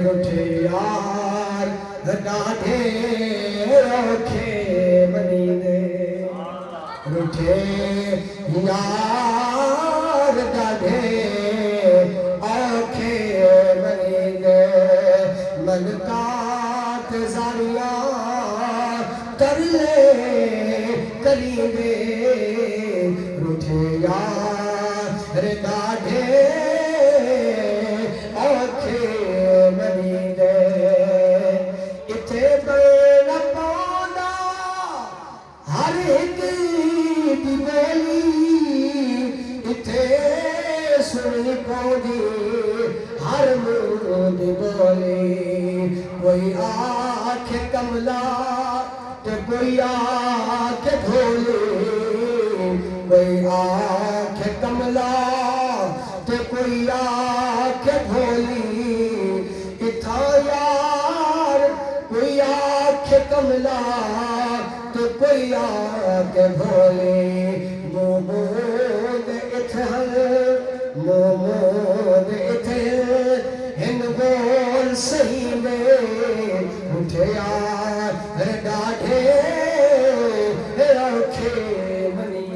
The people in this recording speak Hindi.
रुठे यार डाढे औखे बनी दे रुठे यार डाढे औखे बनी दे मनकात ज़ारिया तरले करी दे रुठे यार डाढे औखे बनी दे इथे बेल पौंदा हर एक दी बेली इथे सुनी पौंदी हर मुंह दी बोली कोई आखे कमला ते कोई आखे भोली कोई आखे कमला ते कोई आखे भोली इथा यार कोई आखे कमला तो कोई आखे भोली मोमोद इथे मोमोद इथे हिन बोल सही में उठे यार डाढे औखे बनी